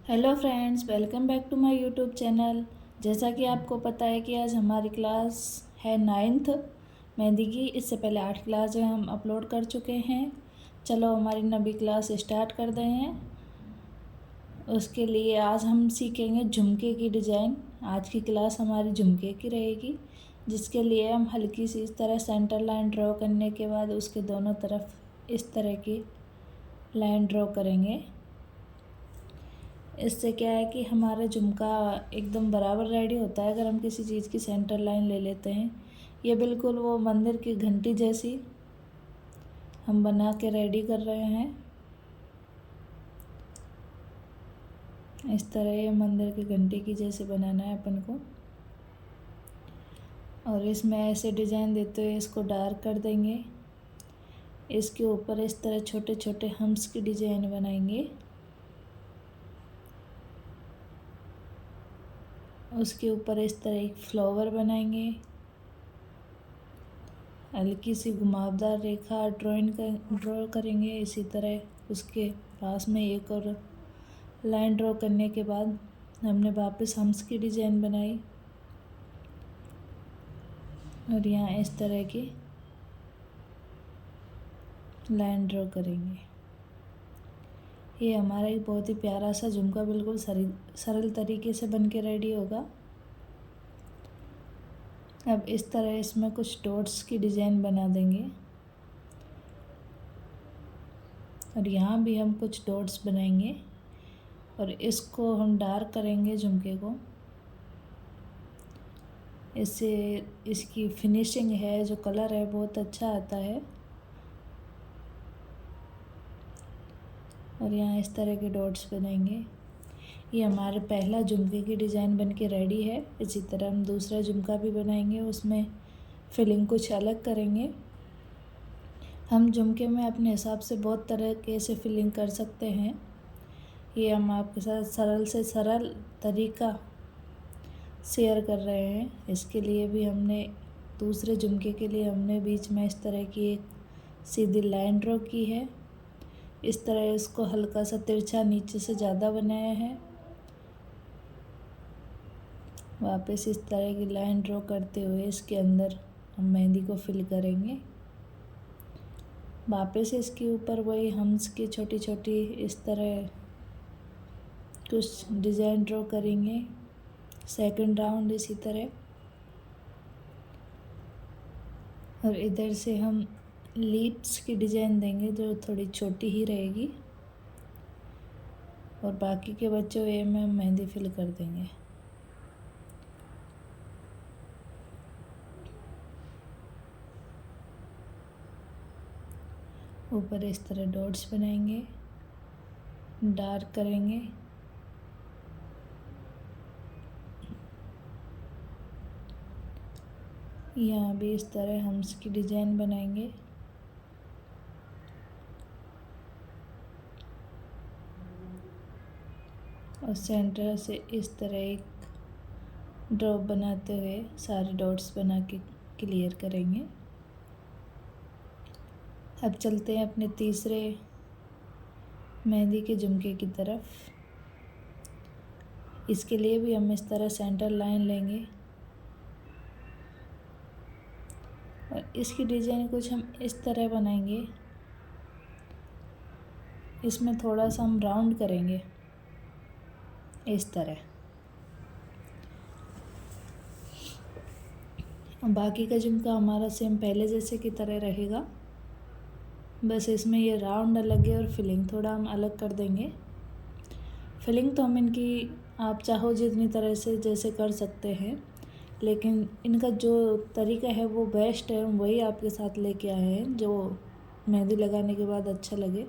Hello friends, welcome back to my YouTube channel. जैसा कि आपको पता है कि आज हमारी क्लास है 9th मेहंदी की। इससे पहले 8 क्लास जो हम अपलोड कर चुके हैं। चलो हमारी नवी क्लास स्टार्ट कर दें हैं। उसके लिए आज हम सीखेंगे झुमके की डिज़ाइन। आज की क्लास हमारी झुमके की रहेगी, जिसके लिए हम हल्की सी इस तरह सेंटर लाइन ड्रॉ करने के बाद उसके दोनों तरफ इस तरह की लाइन ड्रॉ करेंगे। इससे क्या है कि हमारा झुमका एकदम बराबर रेडी होता है अगर हम किसी चीज़ की सेंटर लाइन ले लेते हैं। ये बिल्कुल वो मंदिर की घंटी जैसी हम बना के रेडी कर रहे हैं। इस तरह ये मंदिर की घंटी की जैसे बनाना है अपन को, और इसमें ऐसे डिज़ाइन देते हुए इसको डार्क कर देंगे। इसके ऊपर इस तरह छोटे छोटे हम्स की डिज़ाइन बनाएंगे। उसके ऊपर इस तरह एक फ्लावर बनाएंगे। हल्की सी घुमावदार रेखा ड्रॉ करेंगे। इसी तरह उसके पास में एक और लाइन ड्रॉ करने के बाद हमने वापस हम्स की डिज़ाइन बनाई और यहाँ इस तरह की लाइन ड्रॉ करेंगे। ये हमारा एक बहुत ही प्यारा सा झुमका बिल्कुल सरल तरीके से बन के रेडी होगा। अब इस तरह इसमें कुछ डॉट्स की डिज़ाइन बना देंगे और यहाँ भी हम कुछ डॉट्स बनाएंगे और इसको हम डार्क करेंगे झुमके को। इससे इसकी फिनिशिंग है, जो कलर है, बहुत अच्छा आता है। और यहाँ इस तरह के डॉट्स बनाएंगे। ये हमारे पहला झुमके की डिज़ाइन बन के रेडी है। इसी तरह हम दूसरा झुमका भी बनाएंगे, उसमें फिलिंग कुछ अलग करेंगे। हम झुमके में अपने हिसाब से बहुत तरह के से फिलिंग कर सकते हैं। ये हम आपके साथ सरल से सरल तरीका शेयर कर रहे हैं। इसके लिए भी हमने दूसरे झुमके के लिए हमने बीच में इस तरह की एक सीधी लाइन ड्रॉ की है। इस तरह इसको हल्का सा तिरछा नीचे से ज़्यादा बनाया है। वापस इस तरह की लाइन ड्रॉ करते हुए इसके अंदर हम मेहंदी को फिल करेंगे। वापस इसके ऊपर वही हम्स की छोटी छोटी इस तरह कुछ डिज़ाइन ड्रॉ करेंगे। सेकंड राउंड इसी तरह, और इधर से हम लीप्स की डिज़ाइन देंगे जो थोड़ी छोटी ही रहेगी, और बाकी के बच्चों ये में मेहंदी फिल कर देंगे। ऊपर इस तरह डॉट्स बनाएंगे, डार्क करेंगे। यहाँ भी इस तरह हम्स की डिज़ाइन बनाएंगे। और सेंटर से इस तरह एक ड्रॉप बनाते हुए सारे डॉट्स बना के क्लियर करेंगे। अब चलते हैं अपने तीसरे मेहंदी के झुमके की तरफ। इसके लिए भी हम इस तरह सेंटर लाइन लेंगे और इसकी डिज़ाइन कुछ हम इस तरह बनाएंगे। इसमें थोड़ा सा हम राउंड करेंगे इस तरह। बाकी का झुमका हमारा सेम पहले जैसे की तरह रहेगा, बस इसमें ये राउंड अलग है और फिलिंग थोड़ा हम अलग कर देंगे। फिलिंग तो हम इनकी आप चाहो जितनी तरह से जैसे कर सकते हैं, लेकिन इनका जो तरीका है वो बेस्ट है। हम वही आपके साथ लेके आए हैं जो मेहंदी लगाने के बाद अच्छा लगे।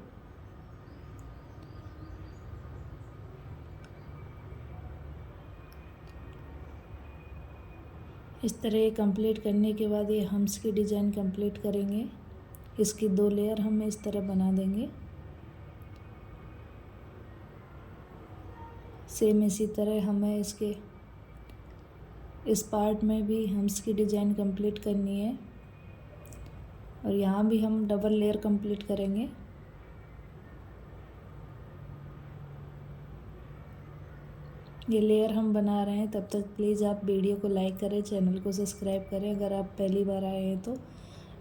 इस तरह कंप्लीट करने के बाद ये हम्स की डिज़ाइन कंप्लीट करेंगे। इसकी 2 लेयर हम इस तरह बना देंगे। सेम इसी तरह हमें इसके इस पार्ट में भी हम्स की डिज़ाइन कंप्लीट करनी है, और यहाँ भी हम डबल लेयर कंप्लीट करेंगे। ये लेयर हम बना रहे हैं, तब तक प्लीज़ आप वीडियो को लाइक करें, चैनल को सब्सक्राइब करें अगर आप पहली बार आए हैं तो।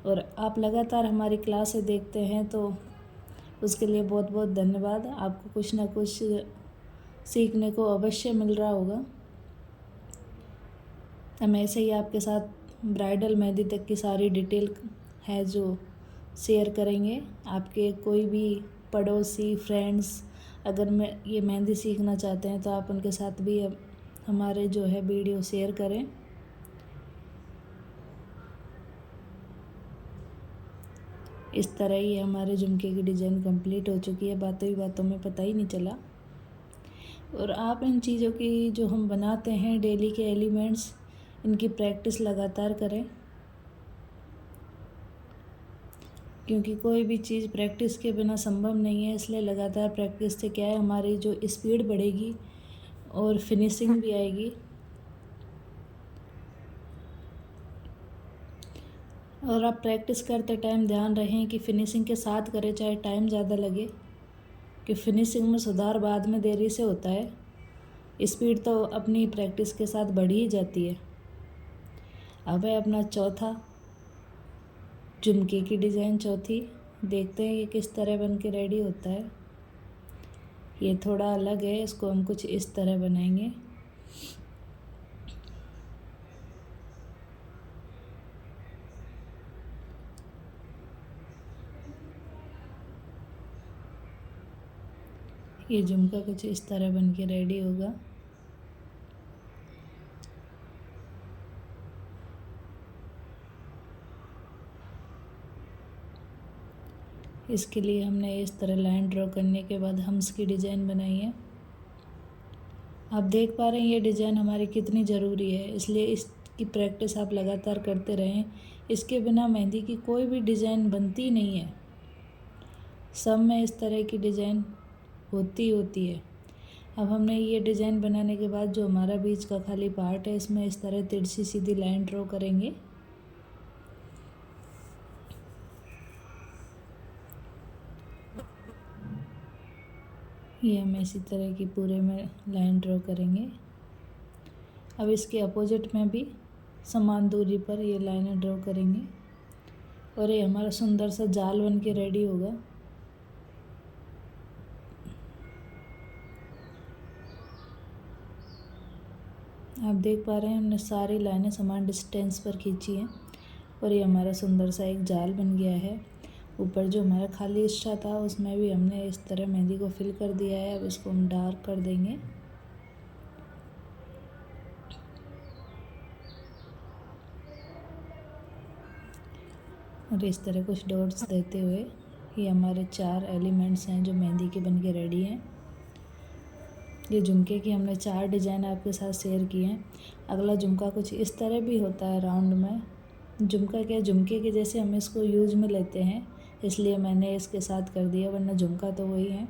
और आप लगातार हमारी क्लासें देखते हैं तो उसके लिए बहुत बहुत धन्यवाद। आपको कुछ ना कुछ सीखने को अवश्य मिल रहा होगा। हम ऐसे ही आपके साथ ब्राइडल मेहंदी तक की सारी डिटेल है जो शेयर करेंगे। आपके कोई भी पड़ोसी फ्रेंड्स अगर मैं ये मेहंदी सीखना चाहते हैं तो आप उनके साथ भी हमारे जो है वीडियो शेयर करें। इस तरह ही हमारे झुमके की डिज़ाइन कंप्लीट हो चुकी है, बातों ही बातों में पता ही नहीं चला। और आप इन चीज़ों की जो हम बनाते हैं डेली के एलिमेंट्स, इनकी प्रैक्टिस लगातार करें, क्योंकि कोई भी चीज़ प्रैक्टिस के बिना संभव नहीं है। इसलिए लगातार प्रैक्टिस से क्या है, हमारी जो स्पीड बढ़ेगी और फिनिशिंग भी आएगी। और आप प्रैक्टिस करते टाइम ध्यान रखें कि फिनिशिंग के साथ करें, चाहे टाइम ज़्यादा लगे, कि फिनिशिंग में सुधार बाद में देरी से होता है। स्पीड तो अपनी प्रैक्टिस के साथ बढ़ ही जाती है। अब है अपना चौथा झुमके की डिज़ाइन, चौथी। देखते हैं ये किस तरह बन के रेडी होता है। ये थोड़ा अलग है, इसको हम कुछ इस तरह बनाएंगे। ये झुमका कुछ इस तरह बन के रेडी होगा। इसके लिए हमने इस तरह लाइन ड्रॉ करने के बाद हम्स की डिज़ाइन बनाई है। आप देख पा रहे हैं ये डिज़ाइन हमारी कितनी ज़रूरी है, इसलिए इसकी प्रैक्टिस आप लगातार करते रहें। इसके बिना मेहंदी की कोई भी डिज़ाइन बनती नहीं है। सब में इस तरह की डिज़ाइन होती है। अब हमने ये डिज़ाइन बनाने के बाद जो हमारा बीच का खाली पार्ट है, इसमें इस तरह तिरछी सीधी लाइन ड्रॉ करेंगे। ये हम इसी तरह की पूरे में लाइन ड्रॉ करेंगे। अब इसके अपोजिट में भी समान दूरी पर ये लाइनें ड्रॉ करेंगे और ये हमारा सुंदर सा जाल बन के रेडी होगा। आप देख पा रहे हैं हमने सारी लाइनें समान डिस्टेंस पर खींची हैं और ये हमारा सुंदर सा एक जाल बन गया है। ऊपर जो हमारा खाली हिस्सा था उसमें भी हमने इस तरह मेहंदी को फिल कर दिया है। अब इसको हम डार्क कर देंगे। और इस तरह कुछ डॉट्स देते हुए ये हमारे 4 एलिमेंट्स हैं जो मेहंदी के बन के रेडी हैं। ये झुमके की हमने 4 डिज़ाइन आपके साथ शेयर किए हैं। अगला झुमका कुछ इस तरह भी होता है राउंड में। झुमका क्या, झुमके के जैसे हम इसको यूज में लेते हैं, इसलिए मैंने इसके साथ कर दिया, वरना झुमका तो वही है।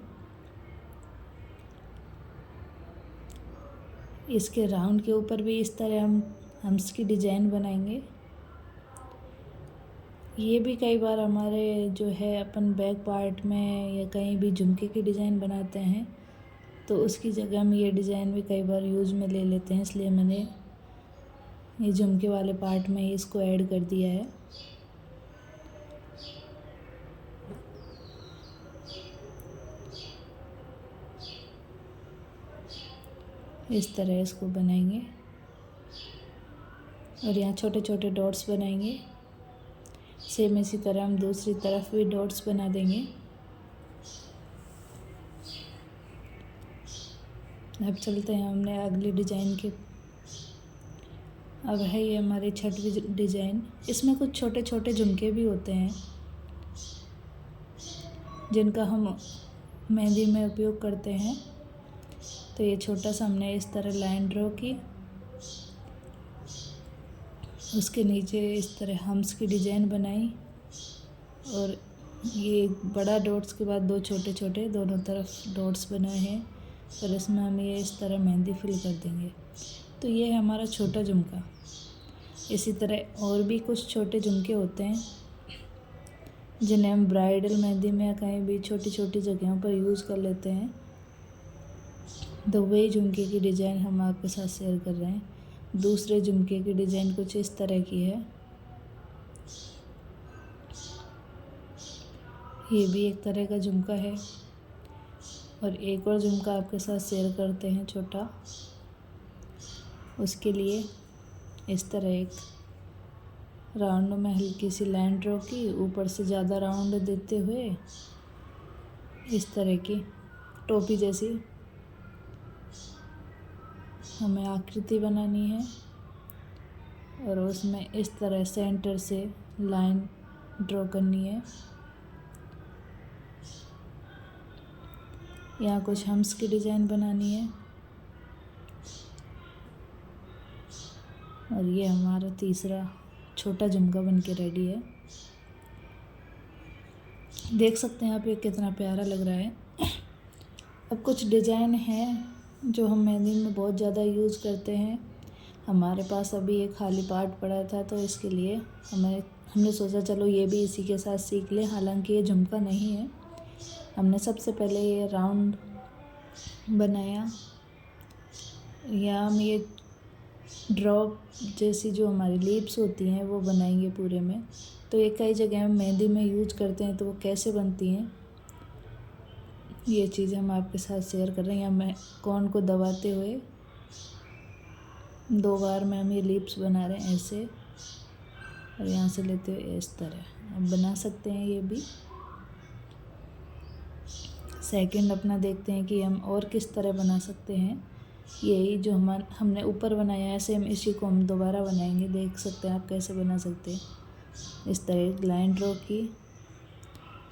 इसके राउंड के ऊपर भी इस तरह हम हम्स की डिज़ाइन बनाएंगे। ये भी कई बार हमारे जो है अपन बैक पार्ट में या कहीं भी झुमके की डिज़ाइन बनाते हैं तो उसकी जगह हम ये डिज़ाइन भी कई बार यूज़ में ले लेते हैं, इसलिए मैंने ये झुमके वाले पार्ट में ही इसको ऐड कर दिया है। इस तरह इसको बनाएंगे और यहाँ छोटे छोटे डॉट्स बनाएंगे। सेम इसी तरह हम दूसरी तरफ भी डॉट्स बना देंगे। अब चलते हैं हमने अगली डिज़ाइन के। अब है ये हमारी छठवीं डिज़ाइन। इसमें कुछ छोटे छोटे झुमके भी होते हैं जिनका हम मेहंदी में उपयोग करते हैं। तो ये छोटा सा हमने इस तरह लाइन ड्रॉ की, उसके नीचे इस तरह हम्स की डिज़ाइन बनाई और ये बड़ा डॉट्स के बाद 2 छोटे छोटे दोनों तरफ डॉट्स बनाए हैं और इसमें हम ये इस तरह मेहंदी फिल कर देंगे। तो ये है हमारा छोटा झुमका। इसी तरह और भी कुछ छोटे झुमके होते हैं जिन्हें हम ब्राइडल मेहंदी में या कहीं भी छोटी छोटी जगहों पर यूज़ कर लेते हैं। दो वही झुमके की डिज़ाइन हम आपके साथ शेयर कर रहे हैं। दूसरे झुमके की डिज़ाइन कुछ इस तरह की है। ये भी एक तरह का झुमका है। और एक और झुमका आपके साथ शेयर करते हैं छोटा। उसके लिए इस तरह एक राउंड में हल्की सी लाइन ड्रॉ की, ऊपर से ज़्यादा राउंड देते हुए इस तरह की टोपी जैसी हमें आकृति बनानी है और उसमें इस तरह सेंटर से लाइन ड्रॉ करनी है। यहाँ कुछ हम्स की डिज़ाइन बनानी है। और ये हमारा तीसरा छोटा झुमका बन के रेडी है। देख सकते हैं आप ये कितना प्यारा लग रहा है। अब कुछ डिज़ाइन है जो हम मेहंदी में बहुत ज़्यादा यूज़ करते हैं। हमारे पास अभी एक खाली पार्ट पड़ा था तो इसके लिए हमने सोचा चलो ये भी इसी के साथ सीख लें। हालांकि ये झुमका नहीं है। हमने सबसे पहले ये राउंड बनाया, या हम ये ड्रॉप जैसी जो हमारी लीप्स होती हैं वो बनाएंगे पूरे में। तो ये कई जगह हम मेहंदी में यूज करते हैं, तो वो कैसे बनती हैं ये चीज़ हम आपके साथ शेयर कर रहे हैं। मैं कोन को दबाते हुए 2 बार में हम ये लीप्स बना रहे हैं ऐसे, और यहाँ से लेते हुए इस तरह अब बना सकते हैं। ये भी सेकंड अपना देखते हैं कि हम और किस तरह बना सकते हैं। यही जो हमने ऊपर बनाया है सेम इसी को हम दोबारा बनाएंगे। देख सकते हैं आप कैसे बना सकते हैं। इस तरह एक लाइन ड्रॉ की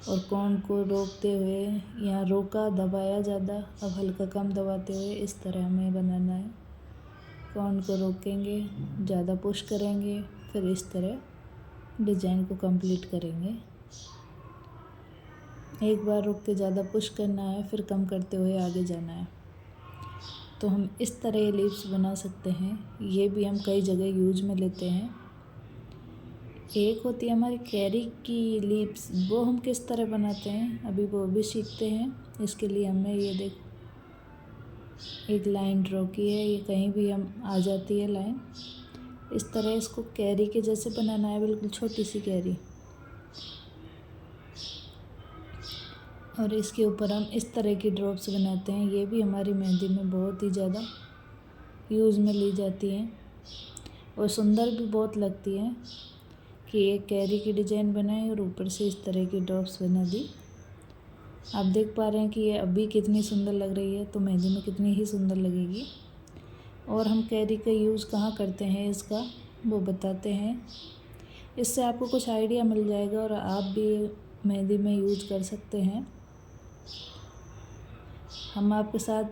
और कोन को रोकते हुए, यहाँ रोका दबाया ज़्यादा, अब हल्का कम दबाते हुए इस तरह हमें बनाना है। कोन को रोकेंगे, ज़्यादा पुश करेंगे, फिर इस तरह डिज़ाइन को कंप्लीट करेंगे। एक बार रोक के ज़्यादा पुश करना है, फिर कम करते हुए आगे जाना है। तो हम इस तरह ये लीव्स बना सकते हैं। ये भी हम कई जगह यूज में लेते हैं। एक होती है हमारी कैरी की लीव्स, वो हम किस तरह बनाते हैं अभी वो भी सीखते हैं। इसके लिए हमने ये एक लाइन ड्रॉ की है। ये कहीं भी हम आ जाती है लाइन। इस तरह इसको कैरी के जैसे बनाना है, बिल्कुल छोटी सी कैरी। और इसके ऊपर हम इस तरह की ड्रॉप्स बनाते हैं। ये भी हमारी मेहंदी में बहुत ही ज़्यादा यूज़ में ली जाती हैं और सुंदर भी बहुत लगती हैं कि एक कैरी की डिज़ाइन बनाई और ऊपर से इस तरह की ड्रॉप्स बना दी। आप देख पा रहे हैं कि ये अभी कितनी सुंदर लग रही है, तो मेहंदी में कितनी ही सुंदर लगेगी। और हम कैरी का यूज़ कहाँ करते हैं इसका वो बताते हैं। इससे आपको कुछ आइडिया मिल जाएगा और आप भी मेहंदी में यूज़ कर सकते हैं। हम आपके साथ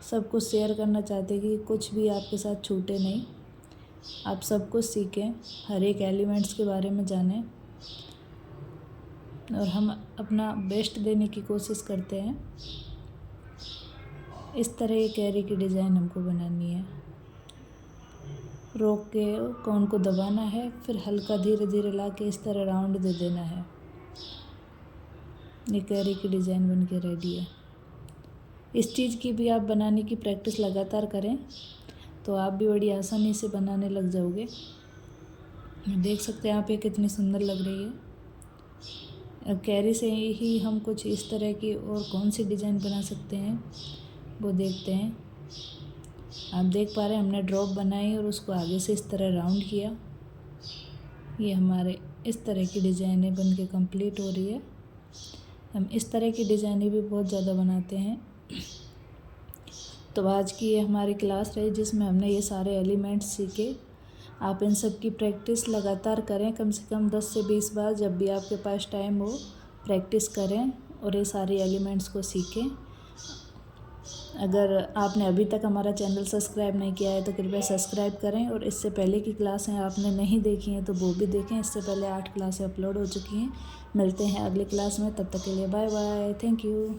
सब कुछ शेयर करना चाहते हैं कि कुछ भी आपके साथ छूटे नहीं। आप सब कुछ सीखें, हर एक एलिमेंट्स के बारे में जानें और हम अपना बेस्ट देने की कोशिश करते हैं। इस तरह ये कैरी की डिज़ाइन हमको बनानी है। रोक के कोन को दबाना है, फिर हल्का धीरे धीरे ला के इस तरह राउंड दे देना है। ये कैरी की डिज़ाइन बन के रेडी है। इस चीज़ की भी आप बनाने की प्रैक्टिस लगातार करें तो आप भी बड़ी आसानी से बनाने लग जाओगे। देख सकते हैं आप ये कितनी सुंदर लग रही है। अब कैरी से ही हम कुछ इस तरह की और कौन सी डिज़ाइन बना सकते हैं वो देखते हैं। आप देख पा रहे हैं हमने ड्रॉप बनाई और उसको आगे से इस तरह राउंड किया। ये हमारे इस तरह की डिज़ाइनें बन के कम्प्लीट हो रही है। हम इस तरह की डिज़ाइनें भी बहुत ज़्यादा बनाते हैं। तो आज की ये हमारी क्लास रही जिसमें हमने ये सारे एलिमेंट्स सीखे। आप इन सब की प्रैक्टिस लगातार करें, कम से कम 10 से 20 बार जब भी आपके पास टाइम हो प्रैक्टिस करें और ये सारे एलिमेंट्स को सीखें। अगर आपने अभी तक हमारा चैनल सब्सक्राइब नहीं किया है तो कृपया सब्सक्राइब करें और इससे पहले की क्लासें आपने नहीं देखी हैं तो वो भी देखें। इससे पहले 8 क्लासें अपलोड हो चुकी हैं। मिलते हैं अगली क्लास में, तब तक के लिए बाय बाय, थैंक यू।